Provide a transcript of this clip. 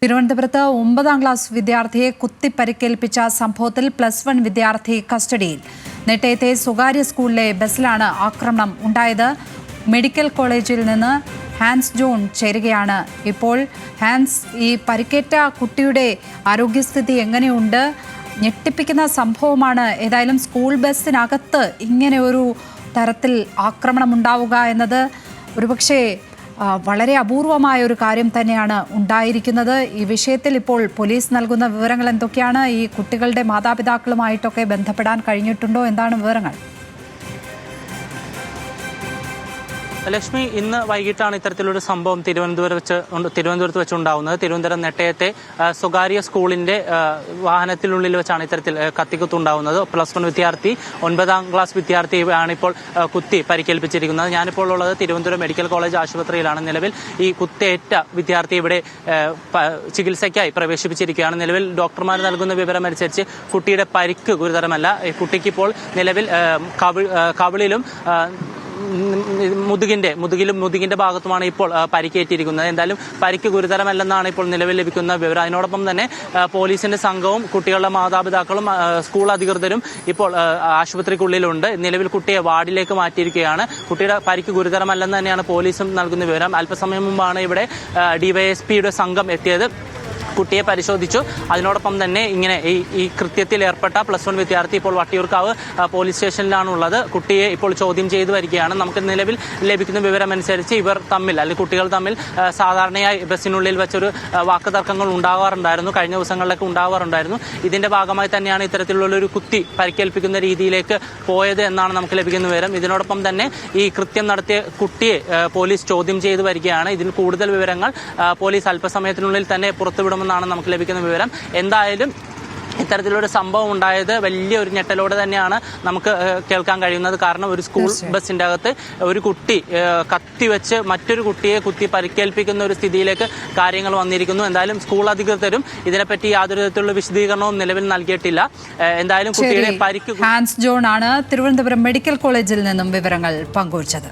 തിരുവനന്തപുരത്ത് 9ാം ക്ലാസ് വിദ്യാർത്ഥിയെ കുത്തിപ്പരിക്കേൽപ്പിച്ച സംഭവത്തിൽ +1 വിദ്യാർത്ഥി കസ്റ്റഡിയിൽ. നെട്ടയത്തെ സ്വകാര്യ സ്കൂളിലെ ബസ്സിലാണ് ആക്രമണം ഉണ്ടായത്. മെഡിക്കൽ കോളേജിൽ നിന്ന് ഹാൻസ് ജോൺ ചേരുകയാണ്. ഇപ്പോൾ ഹാൻസ്, ഈ പരിക്കേറ്റ കുട്ടിയുടെ ആരോഗ്യസ്ഥിതി എങ്ങനെയുണ്ട്? ഞെട്ടിപ്പിക്കുന്ന സംഭവമാണ്. ഏതായാലും സ്കൂൾ ബസ്സിനകത്ത് ഇങ്ങനെ ഒരു തരത്തിൽ ആക്രമണം ഉണ്ടാവുക എന്നത് ഒരുപക്ഷെ വളരെ അപൂർവമായ ഒരു കാര്യം തന്നെയാണ് ഉണ്ടായിരിക്കുന്നത്. ഈ വിഷയത്തിൽ ഇപ്പോൾ പോലീസ് നൽകുന്ന വിവരങ്ങൾ എന്തൊക്കെയാണ്? ഈ കുട്ടികളുടെ മാതാപിതാക്കളുമായിട്ടൊക്കെ ബന്ധപ്പെടാൻ കഴിഞ്ഞിട്ടുണ്ടോ? എന്താണ് വിവരങ്ങൾ? ലക്ഷ്മി, ഇന്ന് വൈകിട്ടാണ് ഇത്തരത്തിലൊരു സംഭവം തിരുവനന്തപുരത്ത് വെച്ചുണ്ടാവുന്നത്. തിരുവനന്തപുരം നെട്ടയത്തെ സ്വകാര്യ സ്കൂളിന്റെ വാഹനത്തിനുള്ളിൽ വെച്ചാണ് ഇത്തരത്തിൽ കത്തിക്കുത്തുണ്ടാവുന്നത്. +1 വിദ്യാർത്ഥി, 9ാം ക്ലാസ് വിദ്യാർത്ഥിയാണ് ഇപ്പോൾ കുത്തി പരിക്കേൽപ്പിച്ചിരിക്കുന്നത്. ഞാനിപ്പോൾ ഉള്ളത് തിരുവനന്തപുരം മെഡിക്കൽ കോളേജ് ആശുപത്രിയിലാണ്. നിലവിൽ ഈ കുത്തേറ്റ വിദ്യാർത്ഥി ഇവിടെ ചികിത്സയ്ക്കായി പ്രവേശിപ്പിച്ചിരിക്കുകയാണ്. നിലവിൽ ഡോക്ടർമാർ നൽകുന്ന വിവരമനുസരിച്ച് കുട്ടിയുടെ പരിക്ക് ഗുരുതരമല്ല. കുട്ടിക്കിപ്പോൾ നിലവിൽ കവിളിലും മുതുകിന്റെ ഭാഗത്തുമാണ് ഇപ്പോൾ പരിക്കേറ്റിരിക്കുന്നത്. എന്തായാലും പരിക്ക് ഗുരുതരമല്ലെന്നാണ് ഇപ്പോൾ നിലവിൽ ലഭിക്കുന്ന വിവരം. അതിനോടൊപ്പം തന്നെ പോലീസിന്റെ സംഘവും കുട്ടികളുടെ മാതാപിതാക്കളും സ്കൂൾ അധികൃതരും ഇപ്പോൾ ആശുപത്രിക്കുള്ളിലുണ്ട്. നിലവിൽ കുട്ടിയെ വാർഡിലേക്ക് മാറ്റിയിരിക്കുകയാണ്. കുട്ടിയുടെ പരിക്ക് ഗുരുതരമല്ലെന്ന് തന്നെയാണ് പോലീസും നൽകുന്ന വിവരം. അല്പസമയം മുമ്പാണ് ഇവിടെ ഡിവൈഎസ്പിയുടെ സംഘം എത്തിയത്. കുട്ടിയെ പരിശോധിച്ചു. അതിനോടൊപ്പം തന്നെ ഇങ്ങനെ ഈ കൃത്യത്തിൽ ഏർപ്പെട്ട +1 വിദ്യാർത്ഥി ഇപ്പോൾ വട്ടിയൂർക്കാവ് പോലീസ് സ്റ്റേഷനിലാണുള്ളത്. കുട്ടിയെ ഇപ്പോൾ ചോദ്യം ചെയ്തു വരികയാണ്. നമുക്ക് നിലവിൽ ലഭിക്കുന്ന വിവരമനുസരിച്ച് ഇവർ തമ്മിൽ, അല്ലെങ്കിൽ കുട്ടികൾ തമ്മിൽ സാധാരണയായി ബസ്സിനുള്ളിൽ വെച്ചൊരു വാക്കുതർക്കങ്ങൾ ഉണ്ടാവാറുണ്ടായിരുന്നു. കഴിഞ്ഞ ദിവസങ്ങളിലൊക്കെ ഉണ്ടാവാറുണ്ടായിരുന്നു. ഇതിന്റെ ഭാഗമായി തന്നെയാണ് ഇത്തരത്തിലുള്ളൊരു കുത്തി പരിക്കേൽപ്പിക്കുന്ന രീതിയിലേക്ക് പോയത് എന്നാണ് നമുക്ക് ലഭിക്കുന്ന വിവരം. ഇതിനോടൊപ്പം തന്നെ ഈ കൃത്യം നടത്തിയ കുട്ടിയെ പോലീസ് ചോദ്യം ചെയ്തു വരികയാണ്. ഇതിൽ കൂടുതൽ വിവരങ്ങൾ പോലീസ് അല്പസമയത്തിനുള്ളിൽ തന്നെ പുറത്തുവിടുമെന്നാണ് നമുക്ക് ലഭിക്കുന്ന വിവരം. എന്തായാലും ഇത്തരത്തിലൊരു സംഭവം ഉണ്ടായത് വലിയൊരു ഞെട്ടലോടെ തന്നെയാണ് നമുക്ക് കേൾക്കാൻ കഴിയുന്നത്. കാരണം ഒരു സ്കൂൾ ബസ്സിന്റെ അകത്ത് ഒരു കുട്ടി കത്തിവെച്ച് മറ്റൊരു കുട്ടിയെ കുത്തി പരിക്കേൽപ്പിക്കുന്ന ഒരു സ്ഥിതിയിലേക്ക് കാര്യങ്ങൾ വന്നിരിക്കുന്നു. എന്തായാലും സ്കൂൾ അധികൃതരും ഇതിനെപ്പറ്റി യാതൊരു വിധത്തിലുള്ള വിശദീകരണവും നിലവിൽ നൽകിയിട്ടില്ല. എന്തായാലും കുട്ടിയുടെ പരിക്ക്. ഹാൻസ് ജോൺ ആണ് തിരുവനന്തപുരം മെഡിക്കൽ കോളേജിൽ നിന്നും വിവരങ്ങൾ പങ്കുവച്ചത്.